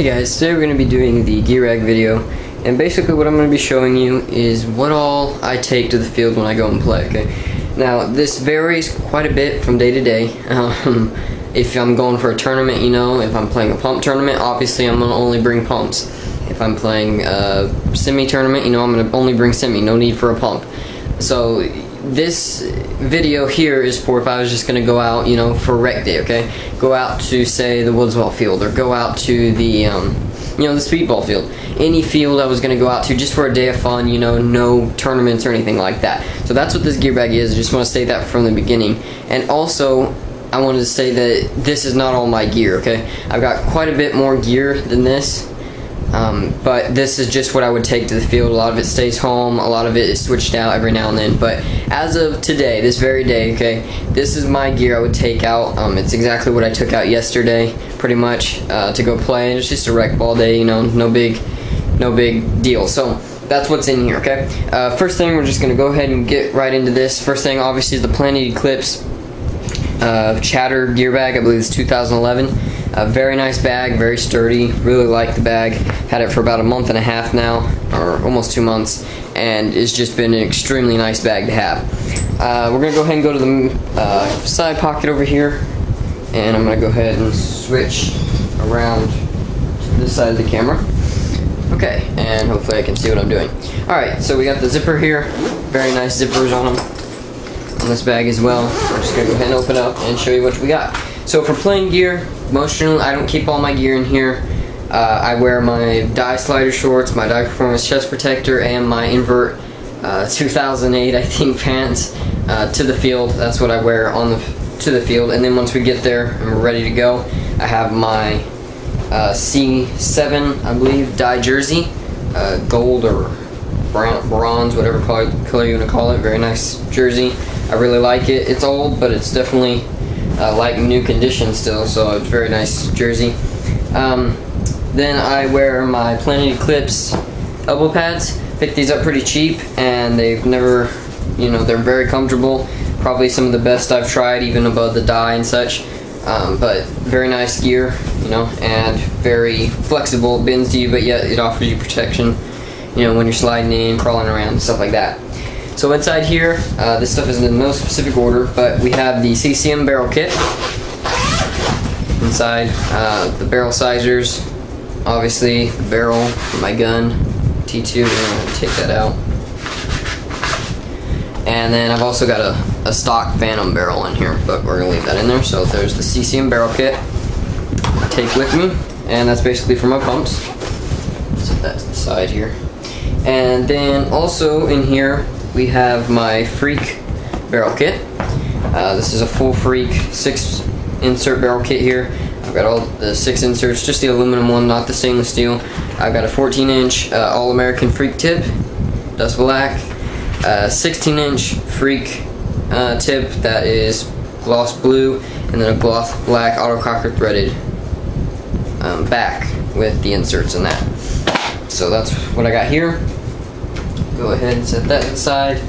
Hey guys, today we're going to be doing the GearBag video, and basically what I'm going to be showing you is what all I take to the field when I go and play, okay? Now, this varies quite a bit from day to day. If I'm going for a tournament, you know, if I'm playing a pump tournament, obviously I'm going to only bring pumps. If I'm playing a semi-tournament, you know, I'm going to only bring semi, no need for a pump. So, this video here is for if I was just going to go out, you know, for rec day, okay? Go out to, say, the Woodsball field, or go out to the, you know, the speedball field. Any field I was going to go out to just for a day of fun, you know, no tournaments or anything like that. So that's what this GearBag is. I just want to say that from the beginning. And also, I wanted to say that this is not all my gear, okay? I've got quite a bit more gear than this. But this is just what I would take to the field. A lot of it stays home, a lot of it is switched out every now and then. But as of today, this very day, okay, this is my gear I would take out. It's exactly what I took out yesterday, pretty much, to go play. It's just a rec ball day, you know, no big deal. So that's what's in here, okay? First thing, we're just gonna go ahead and get right into this. First thing, obviously, is the Planet Eclipse Chatter GearBag. I believe it's 2011. A very nice bag, very sturdy, really like the bag. Had it for about a month and a half now, or almost 2 months, and it's just been an extremely nice bag to have. We're going to go ahead and go to the side pocket over here, and I'm going to go ahead and switch around to this side of the camera. Okay, and hopefully I can see what I'm doing. Alright, so we got the zipper here, very nice zippers on them, on this bag as well. I'm just going to go ahead and open up and show you what we got. So for playing gear, emotionally, I don't keep all my gear in here. I wear my dye slider shorts, my dye performance chest protector, and my invert 2008, I think, pants to the field. That's what I wear on to the field. And then once we get there and we're ready to go, I have my C7, I believe, dye jersey, gold or bronze, whatever color you want to call it. Very nice jersey. I really like it. It's old, but it's definitely like new condition still, so it's a very nice jersey. Then I wear my Planet Eclipse elbow pads. Picked these up pretty cheap, and they've never, you know, they're very comfortable. Probably some of the best I've tried, even above the dye and such. But very nice gear, you know, and very flexible. It bends to you, but yet it offers you protection, you know, when you're sliding in, crawling around, stuff like that. So inside here, this stuff is in no specific order, but we have the CCM barrel kit. Inside, the barrel sizers, obviously the barrel for my gun, T2, we're going to take that out. And then I've also got a stock Phantom barrel in here, but we're going to leave that in there. So there's the CCM barrel kit I take with me, and that's basically for my pumps. Set that to the side here. And then also in here, we have my Freak barrel kit. This is a full Freak 6 insert barrel kit here. I've got all the 6 inserts, just the aluminum one, not the stainless steel. I've got a 14-inch All-American Freak tip, dust black, 16-inch Freak tip that is gloss blue, and then a gloss black autococker threaded back with the inserts in that. So that's what I got here. Go ahead and set that aside.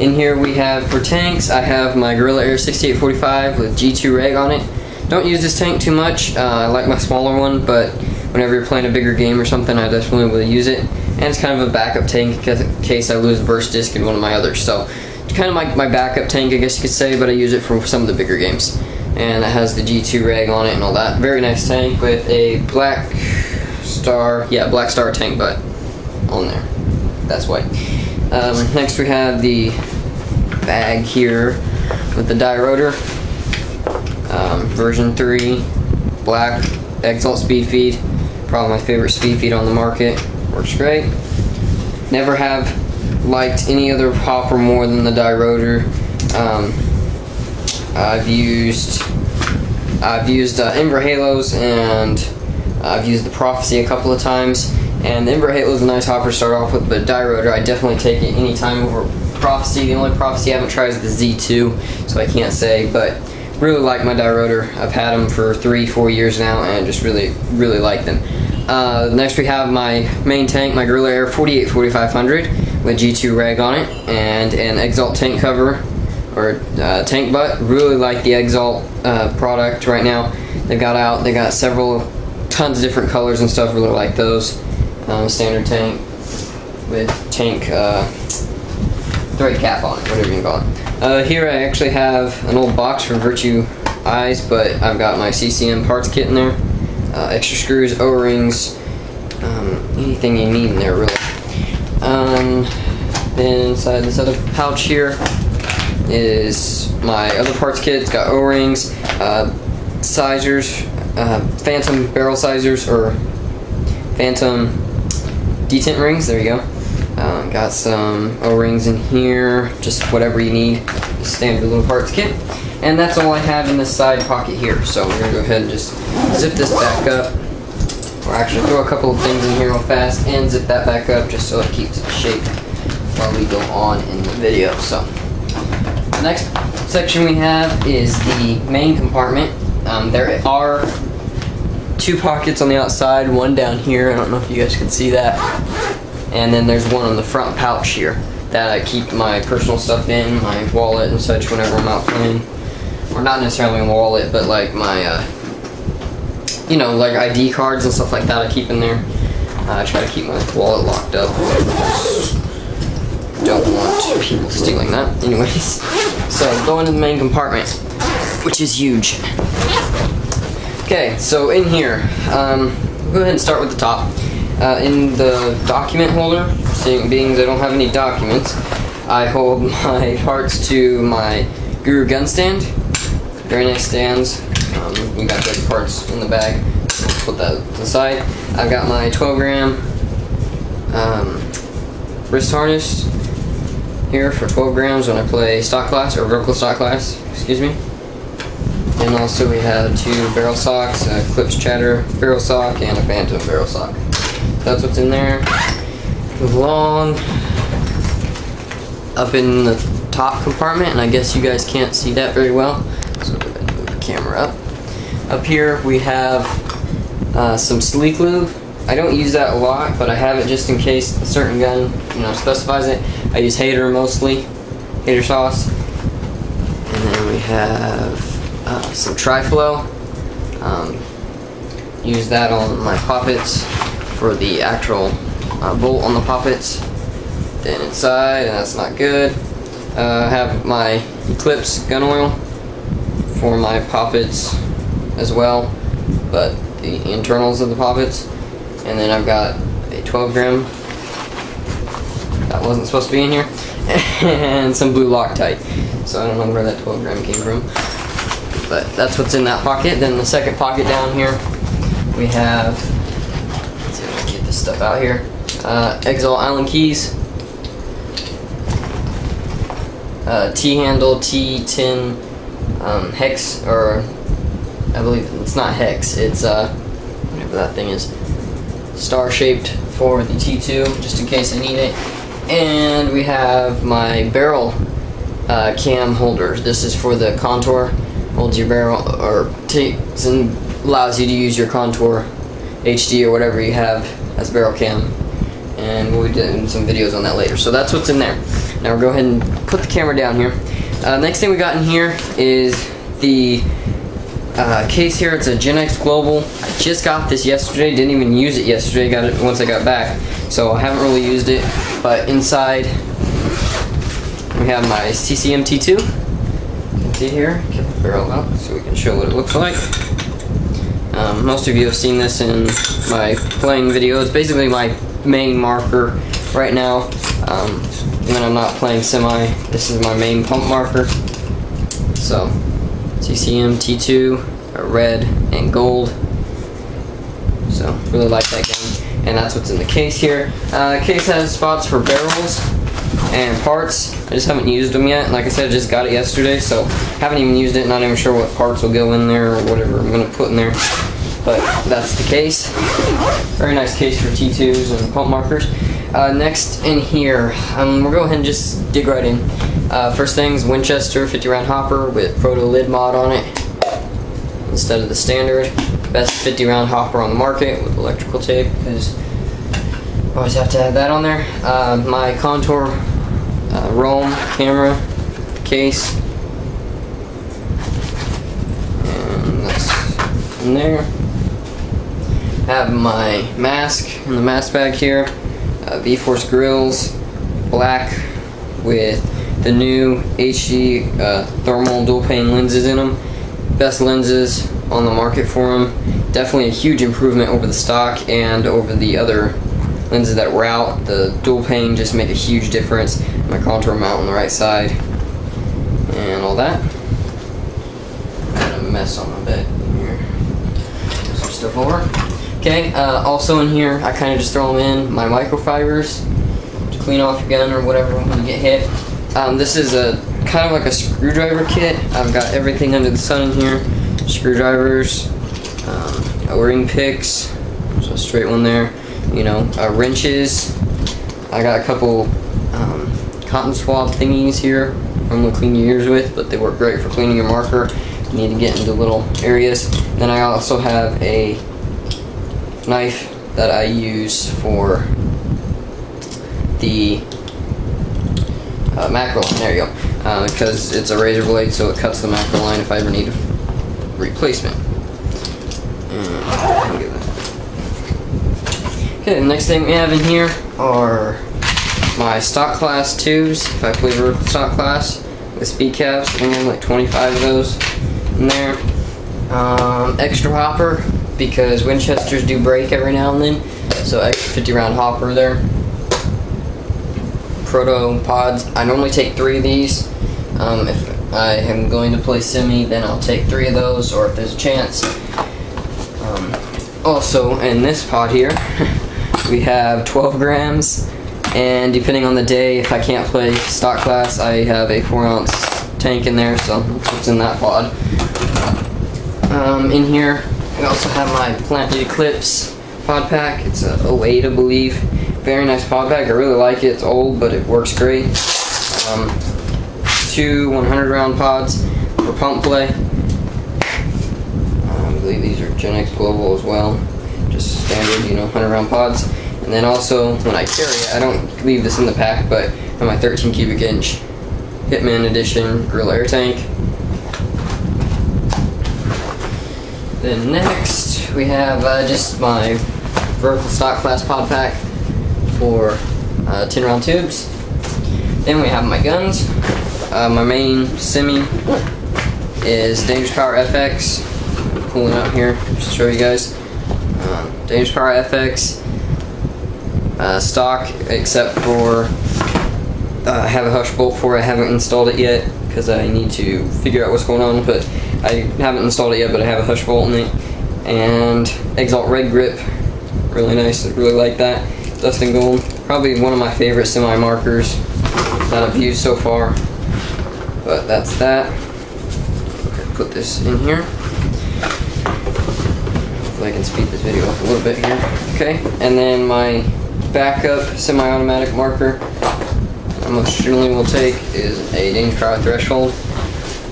In here we have, for tanks, I have my Gorilla Air 6845 with G2 reg on it. Don't use this tank too much. I like my smaller one, but whenever you're playing a bigger game or something, I definitely will use it. And it's kind of a backup tank in case I lose a burst disc in one of my others. So it's kind of my backup tank, I guess you could say, but I use it for some of the bigger games. And it has the G2 reg on it and all that. Very nice tank with a Black Star tank butt on there. That's white. Next we have the bag here with the dye rotor, version 3, black Exalt speed feed, probably my favorite speed feed on the market, works great. Never have liked any other hopper more than the dye rotor. I've used Ember Halos, and I've used the Prophecy a couple of times. And the Ember Halo is a nice hopper to start off with, but dye rotor, I definitely take it anytime over Prophecy. The only Prophecy I haven't tried is the Z2, so I can't say, but really like my dye rotor. I've had them for 3-4 years now, and just really like them. Next we have my main tank, my Gorilla Air 48-4500 with G2 reg on it, and an Exalt tank cover, or tank butt. Really like the Exalt product right now. They got several tons of different colors and stuff. Really like those. Standard tank with tank thread cap on it, whatever you can call it. Here I actually have an old box for Virtue eyes, but I've got my CCM parts kit in there. Extra screws, O-rings, anything you need in there really. Then inside this other pouch here is my other parts kit. It's got O-rings, sizers, phantom barrel sizers, or phantom detent rings, there you go. Got some O-rings in here, just whatever you need, standard little parts kit. And that's all I have in this side pocket here. So we're going to go ahead and just zip this back up, or actually throw a couple of things in here real fast and zip that back up just so it keeps its shape while we go on in the video. So the next section we have is the main compartment. There are two pockets on the outside, one down here, I don't know if you guys can see that, and then there's one on the front pouch here that I keep my personal stuff in, my wallet and such whenever I'm out playing. Or not necessarily a wallet, but like my, you know, like ID cards and stuff like that I keep in there. I try to keep my wallet locked up. Don't want people stealing that. Anyways, so going to the main compartment, which is huge. Okay, so in here, we'll go ahead and start with the top. In the document holder, being that I don't have any documents, I hold my parts to my Guru gun stand. Very nice stands. We got those parts in the bag. Put that to the side. I've got my 12-gram wrist harness here for 12 grams when I play stock class, or vertical stock class, excuse me. And also we have two barrel socks, a Clips Chatter barrel sock, and a Phantom barrel sock. That's what's in there. Move along. Up in the top compartment, and I guess you guys can't see that very well, so go ahead and move the camera up. Up here we have some sleek lube. I don't use that a lot, but I have it just in case a certain gun, you know, specifies it. I use Hater mostly, Hater sauce. And then we have some Tri-Flow. Use that on my poppets for the actual bolt on the poppets. Then inside, and that's not good. I have my Eclipse gun oil for my poppets as well, but the internals of the poppets. And then I've got a 12-gram that wasn't supposed to be in here, and some blue Loctite. So I don't know where that 12-gram came from, but that's what's in that pocket. Then the second pocket down here, we have, let's see if I can get this stuff out here. Exalt Allen keys, T-handle, T10 hex, or I believe it's not hex, it's whatever that thing is, star shaped for the T2, just in case I need it. And we have my barrel cam holder. This is for the contour, holds your barrel, or takes and allows you to use your contour HD or whatever you have as barrel cam, and we'll be doing some videos on that later. So that's what's in there. Now we'll go ahead and put the camera down here. Next thing we got in here is the case here. It's a Gen X Global. I just got this yesterday, didn't even use it yesterday, got it once I got back, so I haven't really used it. But inside we have my CCM T2. You can see here, get the barrel out so we can show what it looks like. Most of you have seen this in my playing videos. Basically my main marker right now. When I'm not playing semi, this is my main pump marker. So CCM T2, red and gold. So really like that gun, and that's what's in the case here. Case has spots for barrels and parts. I just haven't used them yet. Like I said, I just got it yesterday, so haven't even used it. Not even sure what parts will go in there or whatever I'm gonna put in there. But that's the case. Very nice case for T2s and pump markers. Next in here, we'll go ahead and just dig right in. First thing's Winchester 50 round hopper with Proto lid mod on it instead of the standard. Best 50 round hopper on the market with electrical tape, because always have to have that on there. My Contour Roam camera case, and that's in there. have my mask in the mask bag here, V-Force grills, black with the new HD thermal dual pane lenses in them. Best lenses on the market for them. Definitely a huge improvement over the stock and over the other lenses that were out. The dual pane just make a huge difference. My contour mount on the right side and all that. Got a mess on my bed here. Some stuff over. Okay, also in here I kind of just throw them in my microfibers to clean off your gun or whatever when you get hit. This is a kind of like a screwdriver kit. I've got everything under the sun in here. Screwdrivers, O-ring picks, so a straight one there, you know, wrenches. I got a couple cotton swab thingies here I'm going to clean your ears with, but they work great for cleaning your marker. You need to get into little areas. Then I also have a knife that I use for the macro line. There you go. Because it's a razor blade, so it cuts the macro line if I ever need a replacement. Okay, the next thing we have in here are my stock class tubes. If I play vertical stock class with speed caps, I think I have like 25 of those in there. Extra hopper, because Winchesters do break every now and then, so extra 50 round hopper there. Proto pods, I normally take 3 of these. If I am going to play semi, then I'll take 3 of those, or if there's a chance. Also in this pod here we have 12 grams, and depending on the day, if I can't play stock class, I have a 4-ounce tank in there, so that's what's in that pod. In here I also have my Plant Eclipse pod pack. It's a 08, I believe. Very nice pod pack. I really like it. It's old, but it works great. 2 100 round pods for pump play. I believe these are Gen X Global as well. Just standard, you know, 100 round pods. And then also, when I carry it, I don't leave this in the pack, but I have my 13 cubic inch Hitman Edition Grill Air Tank. Then next, we have just my vertical stock class pod pack for 10 round tubes. Then we have my guns. My main semi is Dangerous Power FX. I'm pulling it out here just to show you guys. Dangerous Power FX stock, except for I have a hush bolt for it. I haven't installed it yet because I need to figure out what's going on, but I haven't installed it yet, but I have a hush bolt in it. And Exalt Red Grip, really nice. I really like that. Dust and Gold, probably one of my favorite semi markers that I've used so far. But that's that. Put this in here. Hopefully I can speed this video up a little bit here. Okay, and then my backup semi-automatic marker I most generally will take is a Dangerous Power Threshold.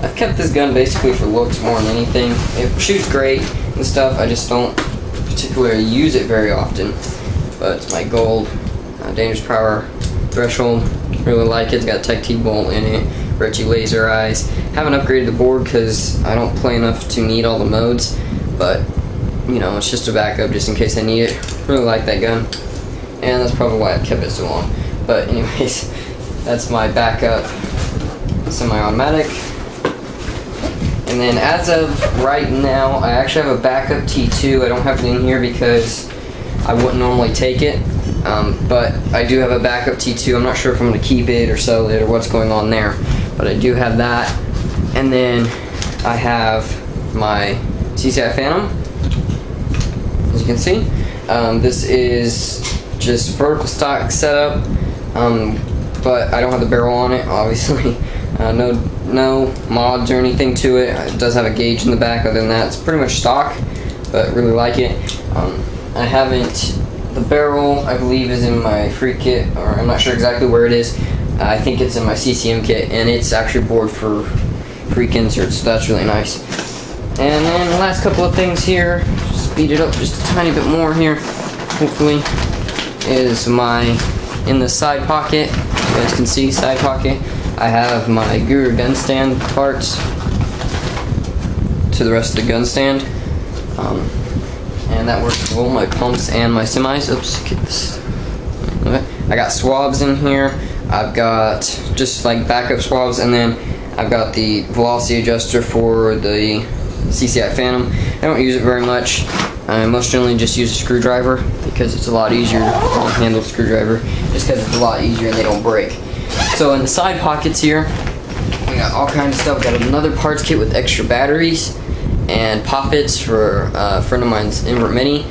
I've kept this gun basically for looks more than anything. It shoots great and stuff, I just don't particularly use it very often. But it's my gold Dangerous Power Threshold. Really like it. It's got Tech T-bolt in it, Reggie laser eyes. Haven't upgraded the board because I don't play enough to need all the modes, but you know, it's just a backup just in case I need it. Really like that gun, and that's probably why I've kept it so long. But anyways, that's my backup semi-automatic. And then as of right now, I actually have a backup T2. I don't have it in here because I wouldn't normally take it, but I do have a backup T2. I'm not sure if I'm going to keep it or sell it or what's going on there, but I do have that. And then I have my CCI Phantom, as you can see. This is just vertical stock setup, but I don't have the barrel on it, obviously. No mods or anything to it. It does have a gauge in the back. Other than that, it's pretty much stock, but really like it. I haven't, the barrel I believe is in my free kit, or I'm not sure exactly where it is. I think it's in my CCM kit, and it's actually board for freak inserts, so that's really nice. And then the last couple of things here, speed it up just a tiny bit more here, hopefully, is my, in the side pocket, you guys can see side pocket, I have my Guru gun stand parts to the rest of the gun stand. and that works for both my pumps and my semis. Oops, get this. Okay. I got swabs in here. I've got just like backup swabs, and then I've got the velocity adjuster for the CCI Phantom. I don't use it very much. I most generally just use a screwdriver because it's a lot easier to handle a screwdriver, just because it's a lot easier and they don't break. So in the side pockets here, we got all kinds of stuff. We got another parts kit with extra batteries and poppets for a friend of mine's invert mini,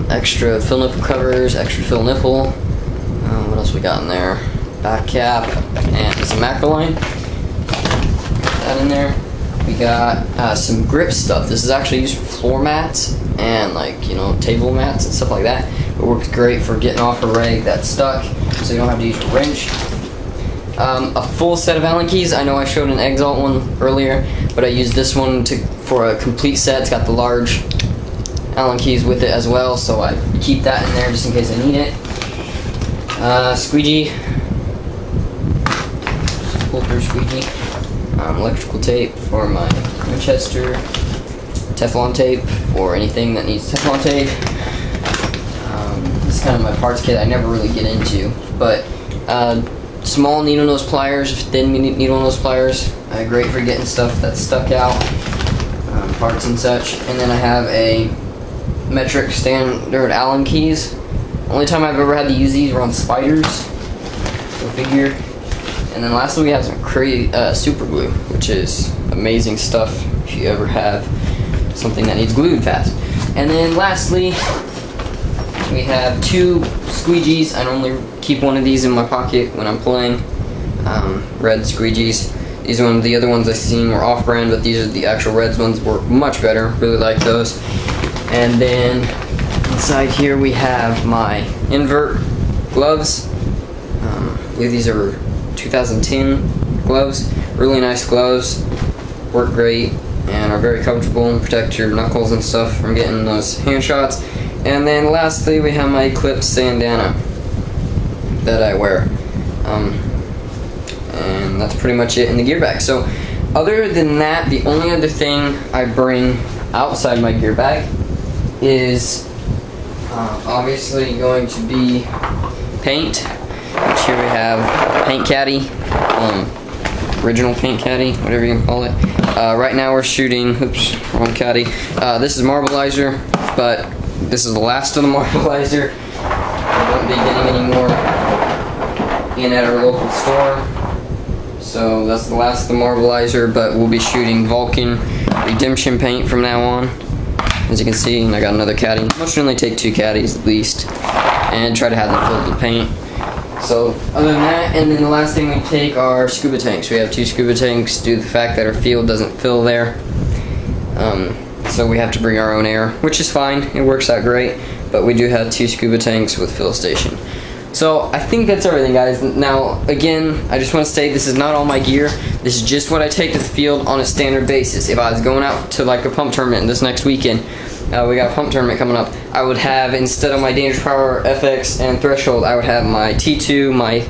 extra fill nipple covers, extra fill nipple. What else we got in there? Back cap and some macroline. That in there. We got some grip stuff. This is actually used for floor mats and, like, you know, table mats and stuff like that. It works great for getting off a rag that's stuck, so you don't have to use a wrench. A full set of Allen keys. I know I showed an Exalt one earlier, but I used this one for a complete set. It's got the large Allen keys with it as well, so I keep that in there just in case I need it. Squeegee, pull-through squeegee. Electrical tape for my Winchester, Teflon tape for anything that needs Teflon tape. This is kind of my parts kit I never really get into, but small needle nose pliers, thin needle nose pliers, great for getting stuff that's stuck out, parts and such. And then I have a metric standard Allen keys. Only time I've ever had to use these were on spiders, go figure. And then lastly, we have some super glue, which is amazing stuff if you ever have something that needs glued fast. And then lastly, we have two squeegees. I normally keep one of these in my pocket when I'm playing. Red squeegees. These ones, the other ones I've seen were off-brand, but these are the actual Reds ones. Work much better. Really like those. And then inside here we have my invert gloves. I believe these are 2010 gloves. Really nice gloves, work great and are very comfortable and protect your knuckles and stuff from getting those hand shots. And then lastly, we have my Eclipse bandana that I wear, and that's pretty much it in the gear bag. So other than that, the only other thing I bring outside my gear bag is obviously going to be paint, which here we have paint caddy, original paint caddy, whatever you can call it. Right now we're shooting, oops, wrong caddy. This is Marbleizer, but this is the last of the Marbleizer. I won't be getting any more in at our local store. So that's the last of the Marbleizer, but we'll be shooting Vulcan Redemption paint from now on. As you can see, I got another caddy. Most generally take 2 caddies at least, and try to have them filled with paint. So other than that, and then the last thing we take are scuba tanks. We have 2 scuba tanks due to the fact that our field doesn't fill there. So we have to bring our own air, which is fine. It works out great, but we do have 2 scuba tanks with fill station. So I think that's everything, guys. Now, again, I just want to say this is not all my gear. This is just what I take to the field on a standard basis. If I was going out to like a pump tournament this next weekend, we got a pump tournament coming up, I would have, instead of my Dangerous Power FX and Threshold, I would have my T2, my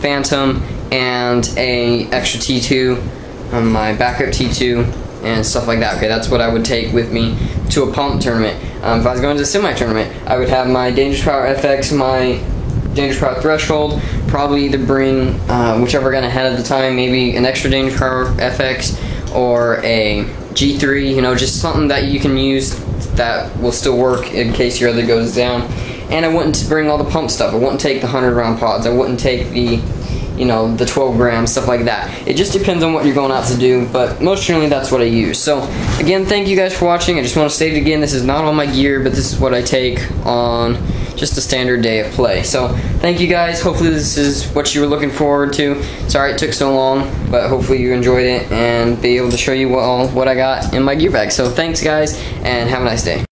Phantom, and a extra T2, my backup T2, and stuff like that. Okay, that's what I would take with me to a pump tournament. If I was going to a semi-tournament, I would have my Dangerous Power FX, my Dangerous Power Threshold, probably either bring whichever gun I had at the time, maybe an extra Dangerous Power FX or a G3, you know, just something that you can use that will still work in case your other goes down. And I wouldn't bring all the pump stuff. I wouldn't take the 100-round pods. I wouldn't take the, you know, the 12 gram, stuff like that. It just depends on what you're going out to do, but most generally that's what I use. So again, thank you guys for watching. I just want to state it again, this is not all my gear, but this is what I take on just a standard day of play. So thank you guys. Hopefully this is what you were looking forward to. Sorry it took so long, but hopefully you enjoyed it and be able to show you what I got in my gear bag. So thanks guys, and have a nice day.